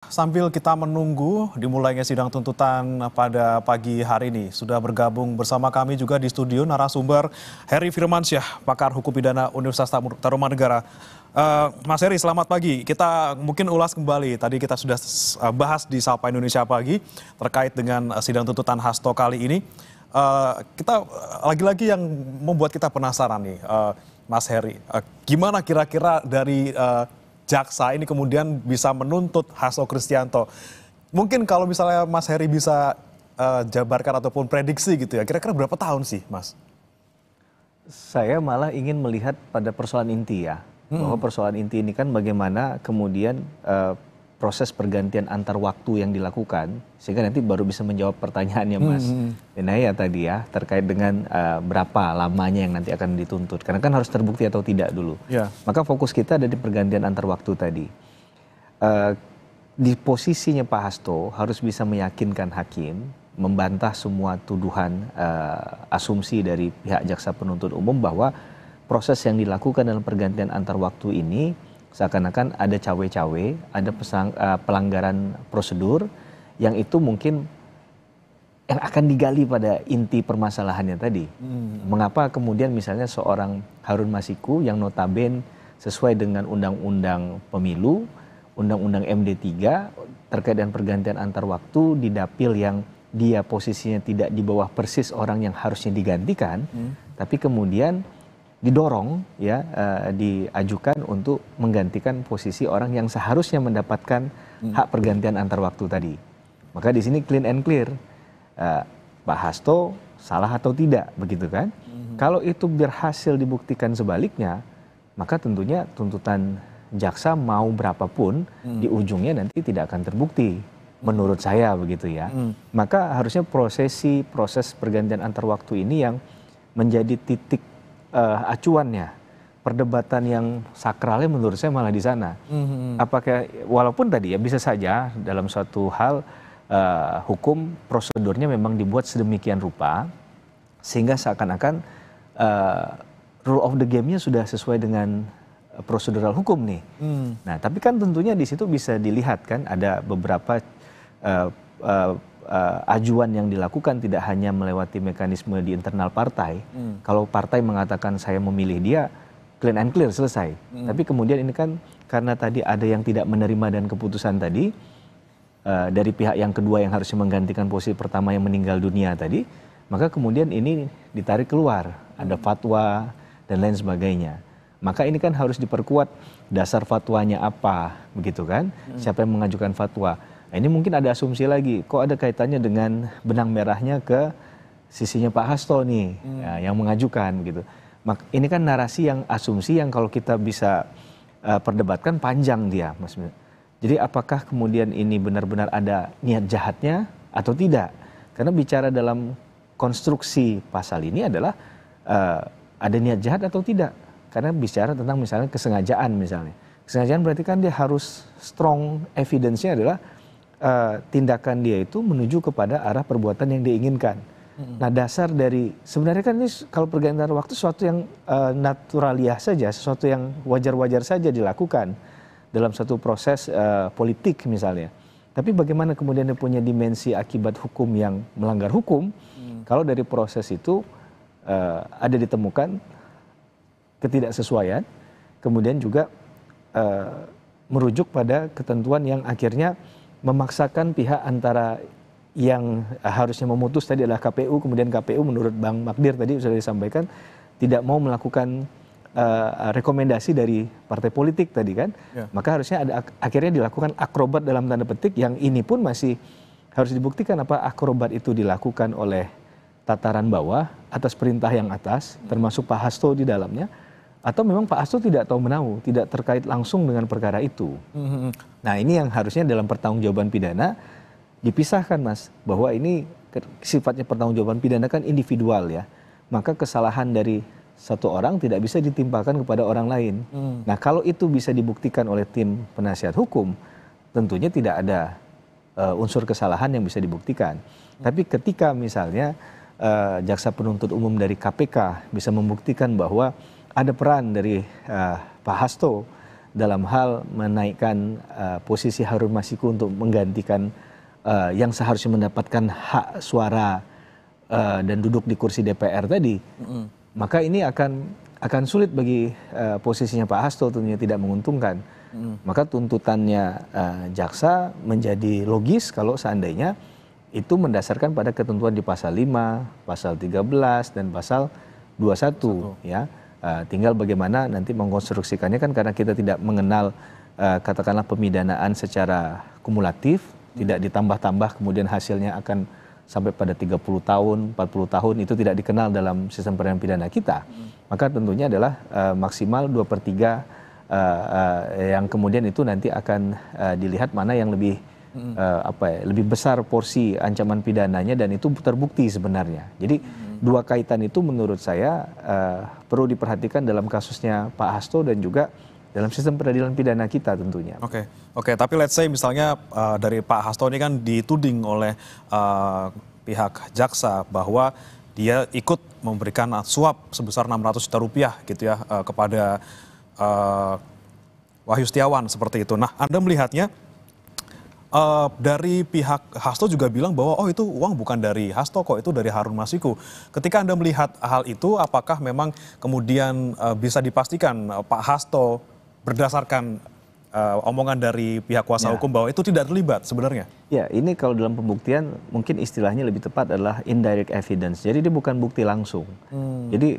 Sambil kita menunggu dimulainya sidang tuntutan pada pagi hari ini, sudah bergabung bersama kami juga di studio narasumber Heri Firmansyah, pakar hukum pidana Universitas Tarumanegara. Mas Heri, selamat pagi. Kita mungkin ulas kembali, tadi kita sudah bahas di Sapa Indonesia Pagi terkait dengan sidang tuntutan Hasto kali ini. Kita lagi-lagi yang membuat kita penasaran nih, Mas Heri. Gimana kira-kira dari jaksa ini kemudian bisa menuntut Hasto Kristianto? Mungkin kalau misalnya Mas Heri bisa jabarkan ataupun prediksi gitu ya, kira-kira berapa tahun sih, Mas? Saya malah ingin melihat pada persoalan inti ya, bahwa persoalan inti ini kan bagaimana kemudian proses pergantian antar waktu yang dilakukan, sehingga nanti baru bisa menjawab pertanyaannya Mas Benaya tadi ya, terkait dengan berapa lamanya yang nanti akan dituntut. Karena kan harus terbukti atau tidak dulu. Ya. Maka fokus kita ada di pergantian antar waktu tadi. Di posisinya Pak Hasto harus bisa meyakinkan hakim, membantah semua tuduhan asumsi dari pihak jaksa penuntut umum bahwa proses yang dilakukan dalam pergantian antar waktu ini seakan-akan ada cawe-cawe, ada pelanggaran prosedur yang itu mungkin yang akan digali pada inti permasalahannya tadi. Mengapa kemudian misalnya seorang Harun Masiku yang notabene sesuai dengan undang-undang pemilu, undang-undang MD3 terkait dengan pergantian antar waktu di dapil yang dia posisinya tidak di bawah persis orang yang harusnya digantikan, tapi kemudian didorong ya diajukan untuk menggantikan posisi orang yang seharusnya mendapatkan hak pergantian antar waktu tadi. Maka di sini clean and clear, Pak Hasto salah atau tidak, begitu kan? Kalau itu berhasil dibuktikan sebaliknya, maka tentunya tuntutan jaksa mau berapapun di ujungnya nanti tidak akan terbukti, menurut saya begitu ya. Maka harusnya proses pergantian antar waktu ini yang menjadi titik acuannya, perdebatan yang sakralnya menurut saya malah di sana. Apakah walaupun tadi ya bisa saja dalam suatu hal hukum prosedurnya memang dibuat sedemikian rupa sehingga seakan-akan rule of the game-nya sudah sesuai dengan prosedural hukum nih. Nah, tapi kan tentunya di situ bisa dilihat kan ada beberapa ajuan yang dilakukan tidak hanya melewati mekanisme di internal partai. Kalau partai mengatakan saya memilih dia, clean and clear, selesai. Tapi kemudian ini kan karena tadi ada yang tidak menerima dan keputusan tadi, dari pihak yang kedua yang harusnya menggantikan posisi pertama yang meninggal dunia tadi, maka kemudian ini ditarik keluar, ada fatwa dan lain sebagainya. Maka ini kan harus diperkuat dasar fatwanya apa, begitu kan? Siapa yang mengajukan fatwa? Nah, ini mungkin ada asumsi lagi, kok ada kaitannya dengan benang merahnya ke sisinya Pak Hasto nih, ya, yang mengajukan gitu. Ini kan narasi yang asumsi yang kalau kita bisa perdebatkan panjang dia, Mas. Jadi apakah kemudian ini benar-benar ada niat jahatnya atau tidak? Karena bicara dalam konstruksi pasal ini adalah ada niat jahat atau tidak. Karena bicara tentang misalnya kesengajaan misalnya. Kesengajaan berarti kan dia harus strong evidence-nya adalah tindakan dia itu menuju kepada arah perbuatan yang diinginkan. Nah, dasar dari sebenarnya kan ini kalau pergantian waktu sesuatu yang naturaliah saja, sesuatu yang wajar-wajar saja dilakukan dalam satu proses politik misalnya. Tapi bagaimana kemudian dia punya dimensi akibat hukum yang melanggar hukum? Kalau dari proses itu ada ditemukan ketidaksesuaian, kemudian juga merujuk pada ketentuan yang akhirnya memaksakan pihak antara yang harusnya memutus tadi adalah KPU, kemudian KPU menurut Bang Magdir tadi sudah disampaikan tidak mau melakukan rekomendasi dari partai politik tadi kan, maka harusnya ada akhirnya dilakukan akrobat dalam tanda petik yang ini pun masih harus dibuktikan apa akrobat itu dilakukan oleh tataran bawah atas perintah yang atas, termasuk Pak Hasto di dalamnya. Atau memang Pak Hasto tidak tahu menahu, tidak terkait langsung dengan perkara itu. Nah, ini yang harusnya dalam pertanggungjawaban pidana dipisahkan, Mas, bahwa ini sifatnya pertanggungjawaban pidana kan individual ya. Maka kesalahan dari satu orang tidak bisa ditimpakan kepada orang lain. Nah, kalau itu bisa dibuktikan oleh tim penasihat hukum, tentunya tidak ada unsur kesalahan yang bisa dibuktikan. Tapi ketika misalnya jaksa penuntut umum dari KPK bisa membuktikan bahwa ada peran dari Pak Hasto dalam hal menaikkan posisi Harun Masiku untuk menggantikan yang seharusnya mendapatkan hak suara dan duduk di kursi DPR tadi, maka ini akan sulit bagi posisinya Pak Hasto, tentunya tidak menguntungkan. Maka tuntutannya jaksa menjadi logis kalau seandainya itu mendasarkan pada ketentuan di pasal 5, pasal 13 dan pasal 21 ya. Tinggal bagaimana nanti mengkonstruksikannya kan, karena kita tidak mengenal katakanlah pemidanaan secara kumulatif, tidak ditambah-tambah kemudian hasilnya akan sampai pada 30 tahun, 40 tahun, itu tidak dikenal dalam sistem peradilan pidana kita. Maka tentunya adalah maksimal 2/3 yang kemudian itu nanti akan dilihat mana yang lebih lebih besar porsi ancaman pidananya, dan itu terbukti sebenarnya. Jadi dua kaitan itu menurut saya perlu diperhatikan dalam kasusnya Pak Hasto dan juga dalam sistem peradilan pidana kita tentunya. Oke, tapi let's say misalnya dari Pak Hasto ini kan dituding oleh pihak jaksa bahwa dia ikut memberikan suap sebesar 600 juta rupiah gitu ya kepada Wahyu Setiawan seperti itu. Nah, Anda melihatnya dari pihak Hasto juga bilang bahwa itu uang bukan dari Hasto kok, itu dari Harun Masiku. Ketika Anda melihat hal itu, apakah memang kemudian bisa dipastikan Pak Hasto berdasarkan omongan dari pihak kuasa hukum bahwa itu tidak terlibat sebenarnya? Ya, ini kalau dalam pembuktian mungkin istilahnya lebih tepat adalah indirect evidence. Jadi dia bukan bukti langsung. Jadi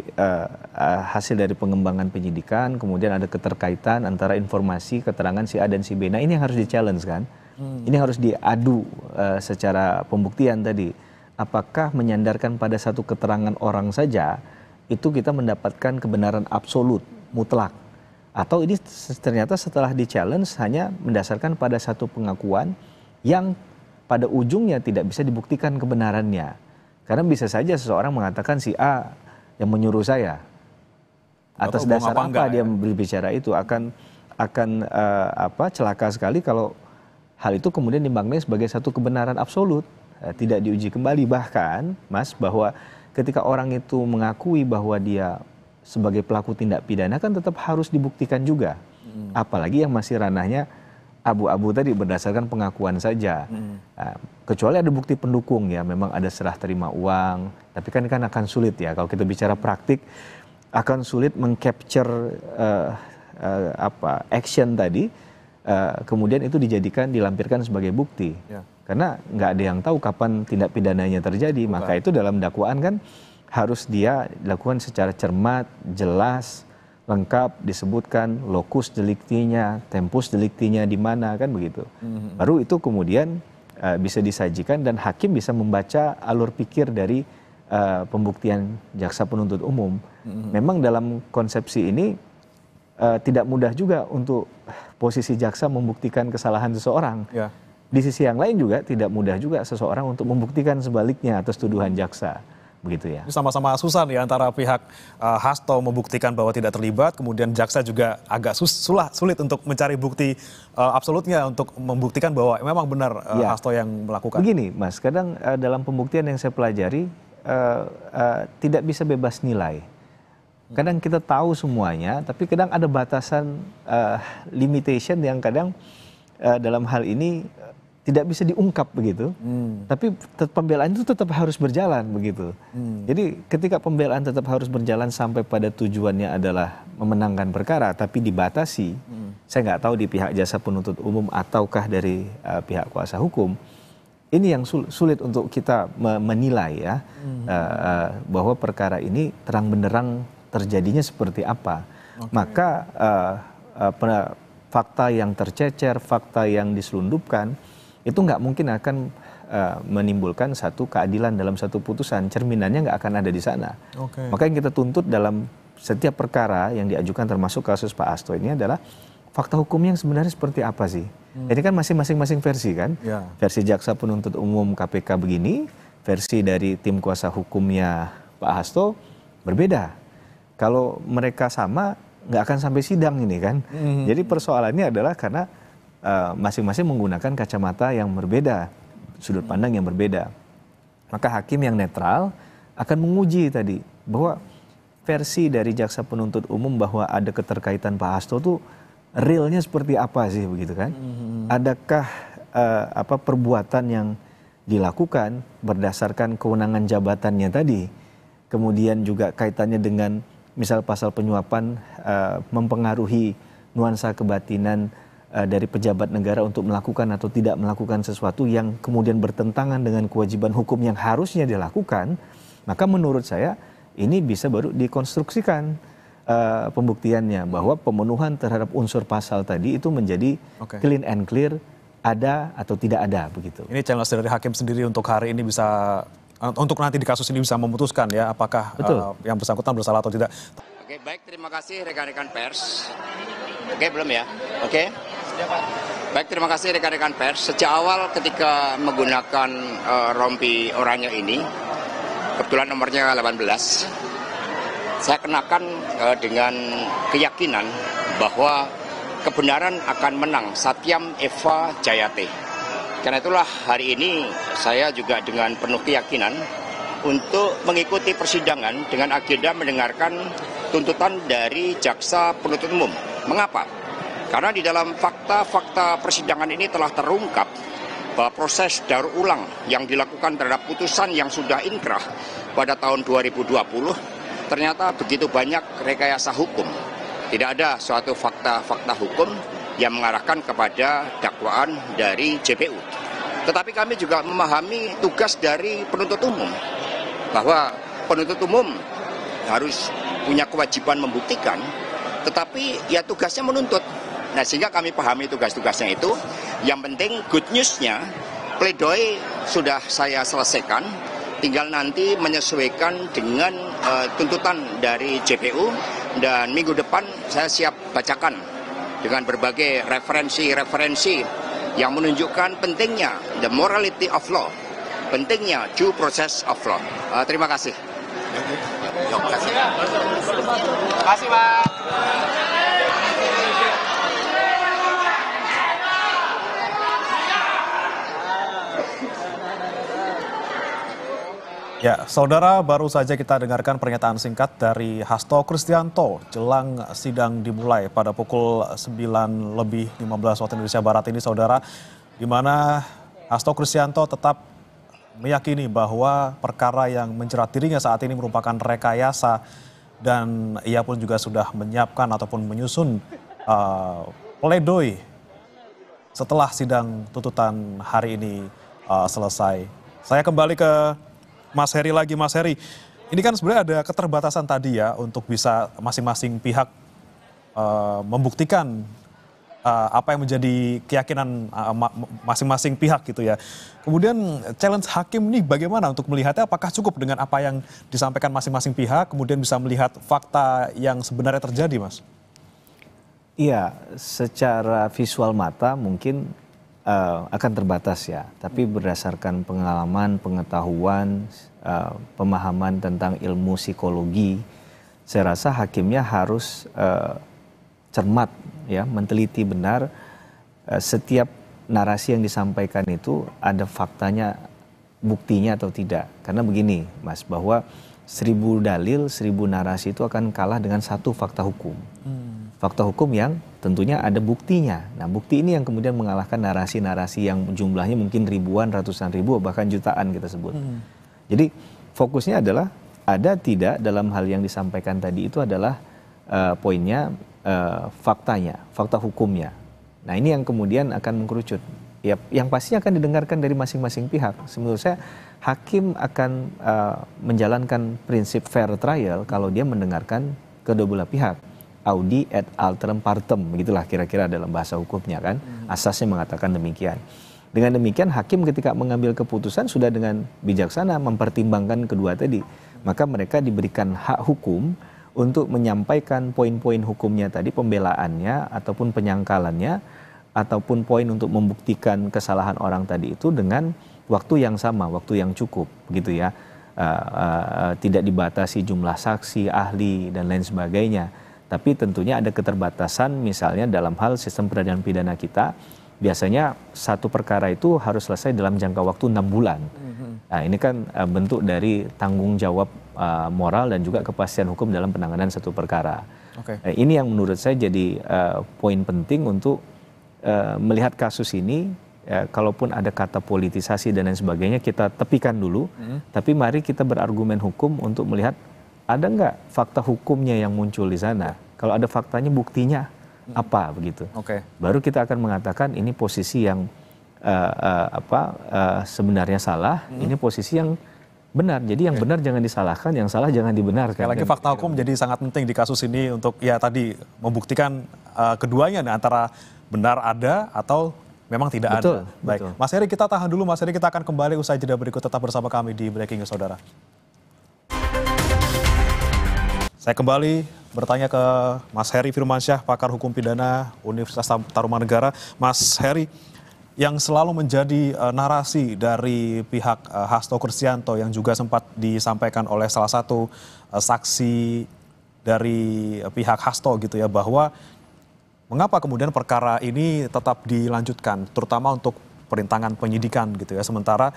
hasil dari pengembangan penyidikan, kemudian ada keterkaitan antara informasi, keterangan si A dan si B. Nah, ini yang harus di-challenge kan? Ini harus diadu secara pembuktian tadi. Apakah menyandarkan pada satu keterangan orang saja itu kita mendapatkan kebenaran absolut, mutlak? Atau ini ternyata setelah di-challenge hanya mendasarkan pada satu pengakuan yang pada ujungnya tidak bisa dibuktikan kebenarannya. Karena bisa saja seseorang mengatakan si A yang menyuruh saya. Atas dasar apa dia berbicara itu akan celaka sekali kalau hal itu kemudian dimaknai sebagai satu kebenaran absolut, tidak diuji kembali. Bahkan, Mas, bahwa ketika orang itu mengakui bahwa dia sebagai pelaku tindak pidana kan tetap harus dibuktikan juga. Apalagi yang masih ranahnya abu-abu tadi berdasarkan pengakuan saja. Kecuali ada bukti pendukung ya, memang ada serah terima uang, tapi kan akan sulit ya kalau kita bicara praktik, akan sulit mengcapture action tadi, kemudian itu dilampirkan sebagai bukti. Karena nggak ada yang tahu kapan tindak pidananya terjadi. Maka itu dalam dakwaan kan harus dia dilakukan secara cermat, jelas, lengkap, disebutkan lokus deliktinya, tempus deliktinya di mana, kan begitu. Baru itu kemudian bisa disajikan dan hakim bisa membaca alur pikir dari pembuktian jaksa penuntut umum. Memang dalam konsepsi ini tidak mudah juga untuk posisi jaksa membuktikan kesalahan seseorang. Di sisi yang lain juga tidak mudah juga seseorang untuk membuktikan sebaliknya atas tuduhan jaksa. Begitu ya. Sama-sama susah nih antara pihak Hasto membuktikan bahwa tidak terlibat, kemudian jaksa juga agak sulit untuk mencari bukti absolutnya untuk membuktikan bahwa memang benar Hasto yang melakukan. Begini, Mas, kadang dalam pembuktian yang saya pelajari tidak bisa bebas nilai. Kadang kita tahu semuanya, tapi kadang ada batasan limitation yang kadang dalam hal ini tidak bisa diungkap begitu, tapi pembelaan itu tetap harus berjalan begitu. Jadi ketika pembelaan tetap harus berjalan sampai pada tujuannya adalah memenangkan perkara, tapi dibatasi, saya nggak tahu di pihak jasa penuntut umum ataukah dari pihak kuasa hukum, ini yang sulit untuk kita menilai ya, bahwa perkara ini terang benderang terjadinya seperti apa. Maka fakta yang tercecer, fakta yang diselundupkan, itu nggak mungkin akan menimbulkan satu keadilan dalam satu putusan, cerminannya nggak akan ada di sana. Maka yang kita tuntut dalam setiap perkara yang diajukan termasuk kasus Pak Hasto ini adalah fakta hukumnya yang sebenarnya seperti apa sih. Ini kan masing-masing versi kan, versi jaksa penuntut umum KPK begini, versi dari tim kuasa hukumnya Pak Hasto berbeda. Kalau mereka sama nggak akan sampai sidang ini kan. Jadi persoalannya adalah karena masing-masing menggunakan kacamata yang berbeda, sudut pandang yang berbeda. Maka hakim yang netral akan menguji tadi bahwa versi dari jaksa penuntut umum bahwa ada keterkaitan Pak Hasto itu realnya seperti apa sih begitu kan? Adakah perbuatan yang dilakukan berdasarkan kewenangan jabatannya tadi, kemudian juga kaitannya dengan misal pasal penyuapan mempengaruhi nuansa kebatinan dari pejabat negara untuk melakukan atau tidak melakukan sesuatu yang kemudian bertentangan dengan kewajiban hukum yang harusnya dilakukan, maka menurut saya ini bisa baru dikonstruksikan pembuktiannya bahwa pemenuhan terhadap unsur pasal tadi itu menjadi clean and clear, ada atau tidak ada begitu. Ini challenge dari hakim sendiri untuk hari ini bisa, untuk nanti di kasus ini bisa memutuskan ya apakah yang bersangkutan bersalah atau tidak. Oke, baik, terima kasih rekan-rekan pers. Oke, belum ya? Oke. Baik, terima kasih rekan-rekan pers. Sejak awal ketika menggunakan rompi oranye ini, kebetulan nomornya 18, saya kenakan dengan keyakinan bahwa kebenaran akan menang. Satyam Eva Jayate. Karena itulah hari ini saya juga dengan penuh keyakinan untuk mengikuti persidangan dengan agenda mendengarkan tuntutan dari jaksa penuntut umum. Mengapa? Karena di dalam fakta-fakta persidangan ini telah terungkap bahwa proses daur ulang yang dilakukan terhadap putusan yang sudah inkrah pada tahun 2020 ternyata begitu banyak rekayasa hukum. Tidak ada suatu fakta-fakta hukum yang mengarahkan kepada dakwaan dari JPU. Tetapi kami juga memahami tugas dari penuntut umum, bahwa penuntut umum harus punya kewajiban membuktikan, tetapi ya tugasnya menuntut. Nah, sehingga kami pahami tugas-tugasnya itu. Yang penting good news-nya, pledoi sudah saya selesaikan, tinggal nanti menyesuaikan dengan tuntutan dari JPU, dan minggu depan saya siap bacakan dengan berbagai referensi-referensi yang menunjukkan pentingnya the morality of law, pentingnya due process of law. Terima kasih. Terima kasih. Terima kasih, Pak. Ya, saudara, baru saja kita dengarkan pernyataan singkat dari Hasto Kristianto jelang sidang dimulai pada pukul 9:15 waktu Indonesia Barat ini, saudara, di mana Hasto Kristianto tetap meyakini bahwa perkara yang menjerat dirinya saat ini merupakan rekayasa, dan ia pun juga sudah menyiapkan ataupun menyusun pledoi setelah sidang tuntutan hari ini selesai. Saya kembali ke Mas Heri lagi. Mas Heri, ini kan sebenarnya ada keterbatasan tadi ya untuk bisa masing-masing pihak membuktikan apa yang menjadi keyakinan masing-masing pihak gitu ya. Kemudian challenge hakim ini bagaimana untuk melihatnya, apakah cukup dengan apa yang disampaikan masing-masing pihak, kemudian bisa melihat fakta yang sebenarnya terjadi, Mas? Iya, secara visual mata mungkin akan terbatas ya, tapi berdasarkan pengalaman, pengetahuan, pemahaman tentang ilmu psikologi, saya rasa hakimnya harus cermat ya, meneliti benar setiap narasi yang disampaikan itu ada faktanya, buktinya atau tidak. Karena begini, Mas, bahwa 1000 dalil, 1000 narasi itu akan kalah dengan satu fakta hukum. Fakta hukum yang tentunya ada buktinya. Nah, bukti ini yang kemudian mengalahkan narasi-narasi yang jumlahnya mungkin ribuan, ratusan ribu, bahkan jutaan kita sebut. Jadi fokusnya adalah ada tidak dalam hal yang disampaikan tadi itu adalah poinnya faktanya, fakta hukumnya. Nah, ini yang kemudian akan mengkerucut. Ya, yang pasti akan didengarkan dari masing-masing pihak. Menurut saya hakim akan menjalankan prinsip fair trial kalau dia mendengarkan kedua belah pihak. Audi et alteram partem, begitulah kira-kira dalam bahasa hukumnya kan. Asasnya mengatakan demikian. Dengan demikian hakim ketika mengambil keputusan sudah dengan bijaksana mempertimbangkan kedua tadi. Maka mereka diberikan hak hukum untuk menyampaikan poin-poin hukumnya tadi, pembelaannya ataupun penyangkalannya, ataupun poin untuk membuktikan kesalahan orang tadi itu dengan waktu yang sama, waktu yang cukup gitu ya. Tidak dibatasi jumlah saksi, ahli dan lain sebagainya. Tapi tentunya ada keterbatasan, misalnya dalam hal sistem peradilan pidana kita, biasanya satu perkara itu harus selesai dalam jangka waktu 6 bulan. Nah, ini kan bentuk dari tanggung jawab moral dan juga kepastian hukum dalam penanganan satu perkara. Oke. Ini yang menurut saya jadi poin penting untuk melihat kasus ini. Kalaupun ada kata politisasi dan lain sebagainya, kita tepikan dulu. Tapi mari kita berargumen hukum untuk melihat ada nggak fakta hukumnya yang muncul di sana. Kalau ada faktanya, buktinya apa begitu. Baru kita akan mengatakan ini posisi yang sebenarnya salah, ini posisi yang benar. Jadi yang benar jangan disalahkan, yang salah jangan dibenarkan. Sekali lagi fakta hukum jadi sangat penting di kasus ini untuk ya tadi membuktikan keduanya antara benar ada atau memang tidak ada. Baik, betul. Mas Heri, kita tahan dulu. Mas Heri, kita akan kembali usai jeda berikut, tetap bersama kami di Breaking News, saudara. Saya kembali bertanya ke Mas Heri Firmansyah, pakar hukum pidana Universitas Tarumanegara. Mas Heri, yang selalu menjadi narasi dari pihak Hasto Kristianto yang juga sempat disampaikan oleh salah satu saksi dari pihak Hasto gitu ya, bahwa mengapa kemudian perkara ini tetap dilanjutkan, terutama untuk perintangan penyidikan gitu ya, sementara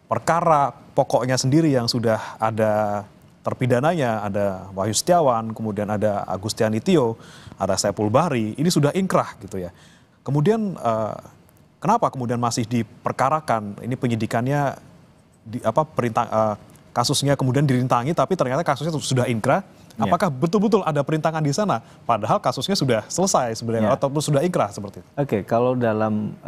perkara pokoknya sendiri yang sudah ada terpidananya, ada Wahyu Setiawan, kemudian ada Agustiani Tio, ada Saiful Bahri, ini sudah inkrah gitu ya. Kemudian kenapa kemudian masih diperkarakan, ini penyidikannya kasusnya kemudian dirintangi, tapi ternyata kasusnya sudah inkrah. Apakah betul-betul ada perintangan di sana, padahal kasusnya sudah selesai sebenarnya, ataupun sudah inkrah seperti itu? Oke, kalau dalam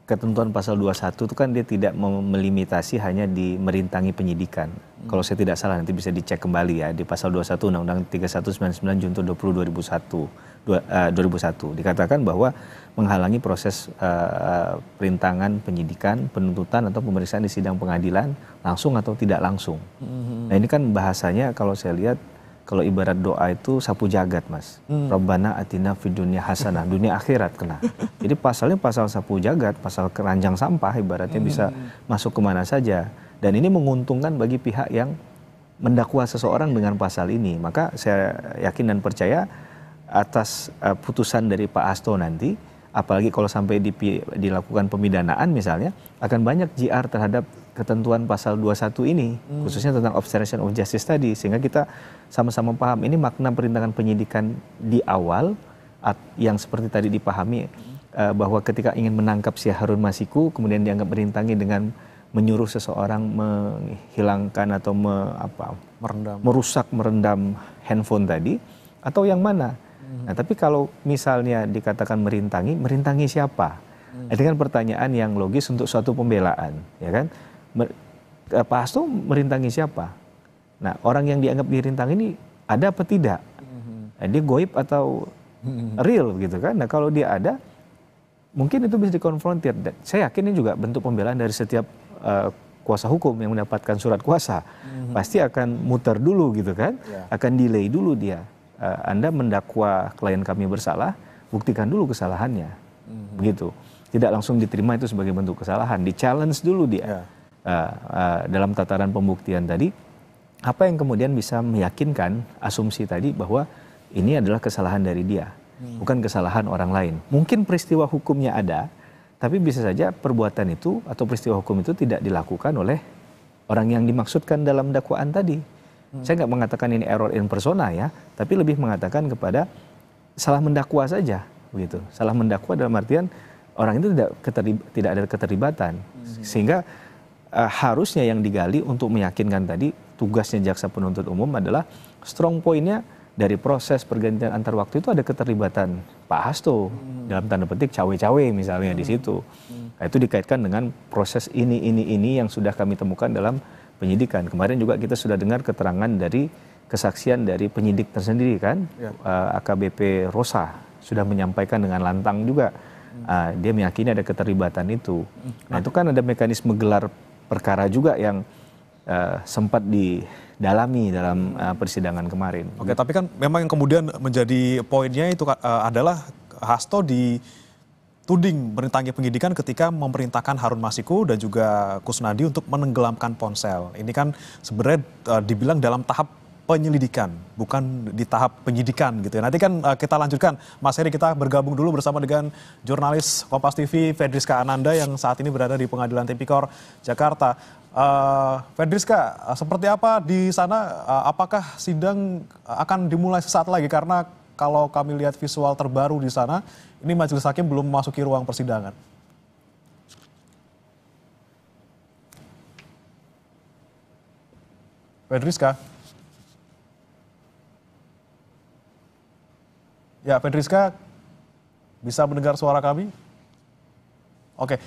ketentuan pasal 21 itu kan dia tidak melimitasi hanya di merintangi penyidikan. Kalau saya tidak salah, nanti bisa dicek kembali ya, di pasal 21 Undang-Undang 3199 Junto 20 2001 dikatakan bahwa menghalangi proses perintangan penyidikan, penuntutan atau pemeriksaan di sidang pengadilan langsung atau tidak langsung. Nah ini kan bahasanya kalau saya lihat, kalau ibarat doa itu sapu jagat, Mas. Rabbana atina fid dunya hasanah, dunia akhirat kena. Jadi pasalnya pasal sapu jagat, pasal keranjang sampah ibaratnya bisa masuk kemana saja. Dan ini menguntungkan bagi pihak yang mendakwa seseorang dengan pasal ini. Maka saya yakin dan percaya atas putusan dari Pak Hasto nanti, apalagi kalau sampai dilakukan pemidanaan misalnya, akan banyak JR terhadap ketentuan pasal 21 ini, khususnya tentang obstruction of justice tadi, sehingga kita sama-sama paham ini makna perintangan penyidikan di awal yang seperti tadi dipahami, bahwa ketika ingin menangkap si Harun Masiku kemudian dianggap merintangi dengan menyuruh seseorang menghilangkan atau merendam handphone tadi, atau yang mana. Nah, tapi kalau misalnya dikatakan merintangi siapa? Itu kan pertanyaan yang logis untuk suatu pembelaan, ya kan? Pak Hasto merintangi siapa? Nah, orang yang dianggap dirintangi ini ada apa tidak? Nah, dia goib atau real gitu kan? Nah, kalau dia ada, mungkin itu bisa dikonfrontir. Saya yakin ini juga bentuk pembelaan dari setiap kuasa hukum yang mendapatkan surat kuasa. Pasti akan muter dulu gitu kan? Akan delay dulu dia. Anda mendakwa klien kami bersalah, buktikan dulu kesalahannya, begitu. Tidak langsung diterima itu sebagai bentuk kesalahan, di-challenge dulu dia. Dalam tataran pembuktian tadi, apa yang kemudian bisa meyakinkan asumsi tadi bahwa ini adalah kesalahan dari dia, bukan kesalahan orang lain. Mungkin peristiwa hukumnya ada, tapi bisa saja perbuatan itu atau peristiwa hukum itu tidak dilakukan oleh orang yang dimaksudkan dalam dakwaan tadi. Saya nggak mengatakan ini error in persona ya, tapi lebih mengatakan kepada salah mendakwa saja, begitu. Salah mendakwa dalam artian orang itu tidak ada keterlibatan, sehingga harusnya yang digali untuk meyakinkan tadi, tugasnya jaksa penuntut umum adalah strong point-nya dari proses pergantian antar waktu itu ada keterlibatan Pak Hasto, dalam tanda petik cawe-cawe misalnya di situ. Nah, itu dikaitkan dengan proses ini yang sudah kami temukan dalam penyidikan. Kemarin juga kita sudah dengar keterangan dari kesaksian dari penyidik tersendiri kan, AKBP Rosa sudah menyampaikan dengan lantang juga, dia meyakini ada keterlibatan itu. Nah itu kan ada mekanisme gelar perkara juga yang sempat didalami dalam persidangan kemarin. Oke, tapi kan memang yang kemudian menjadi poinnya itu adalah Hasto tuding merintangi penyidikan ketika memerintahkan Harun Masiku dan juga Kusnadi untuk menenggelamkan ponsel. Ini kan sebenarnya dibilang dalam tahap penyelidikan, bukan di tahap penyidikan gitu ya. Nanti kan kita lanjutkan. Mas Heri, kita bergabung dulu bersama dengan jurnalis Kompas TV Fedriska Ananda yang saat ini berada di Pengadilan Tipikor Jakarta. Fedriska, seperti apa di sana? Apakah sidang akan dimulai sesaat lagi? Karena kalau kami lihat visual terbaru di sana, ini majelis hakim belum memasuki ruang persidangan. Fedriska? Ya, Fedriska, bisa mendengar suara kami? Oke.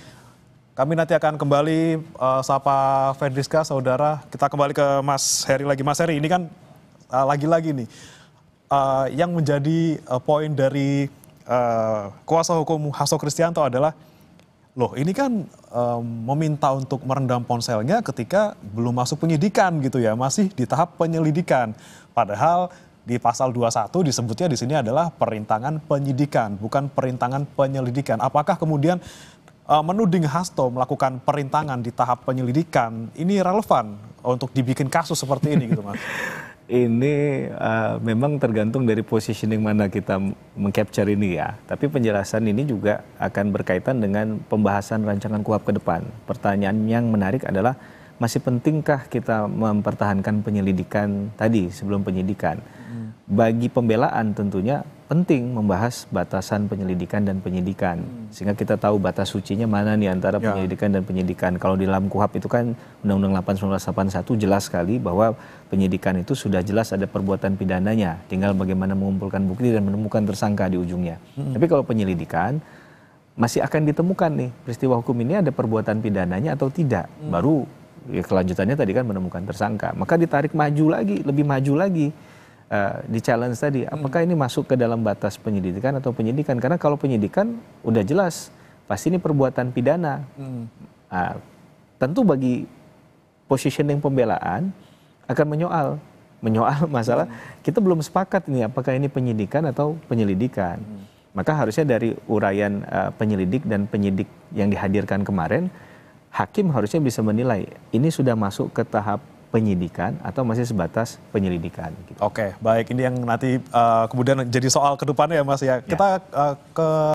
Kami nanti akan kembali sapa Fedriska, saudara. Kita kembali ke Mas Heri lagi. Mas Heri, ini kan lagi-lagi nih yang menjadi poin dari kuasa hukum Hasto Kristianto adalah, loh ini kan meminta untuk merendam ponselnya ketika belum masuk penyidikan gitu ya, masih di tahap penyelidikan. Padahal di pasal 21 disebutnya di sini adalah perintangan penyidikan, bukan perintangan penyelidikan. Apakah kemudian menuding Hasto melakukan perintangan di tahap penyelidikan ini relevan untuk dibikin kasus seperti ini gitu, Mas? Ini memang tergantung dari positioning mana kita mengcapture ini ya. Tapi penjelasan ini juga akan berkaitan dengan pembahasan rancangan KUHP ke depan. Pertanyaan yang menarik adalah, masih pentingkah kita mempertahankan penyelidikan tadi sebelum penyidikan? Bagi pembelaan tentunya penting membahas batasan penyelidikan dan penyidikan. Sehingga kita tahu batas sucinya mana nih antara penyelidikan dan penyidikan. Kalau di dalam KUHP itu kan Undang-Undang 8 1981 jelas sekali bahwa penyidikan itu sudah jelas ada perbuatan pidananya. Tinggal bagaimana mengumpulkan bukti dan menemukan tersangka di ujungnya. Tapi kalau penyelidikan masih akan ditemukan nih peristiwa hukum ini ada perbuatan pidananya atau tidak. Baru ya, kelanjutannya tadi kan menemukan tersangka. Maka ditarik maju lagi, lebih maju lagi. Di challenge tadi, apakah ini masuk ke dalam batas penyelidikan atau penyidikan? Karena kalau penyidikan udah jelas, pasti ini perbuatan pidana. Tentu bagi positioning pembelaan akan menyoal masalah kita belum sepakat ini apakah ini penyidikan atau penyelidikan. Maka harusnya dari uraian penyelidik dan penyidik yang dihadirkan kemarin, hakim harusnya bisa menilai ini sudah masuk ke tahap penyidikan atau masih sebatas penyelidikan. Oke, baik. Ini yang nanti kemudian jadi soal ke depannya ya, Mas ya. Kita ke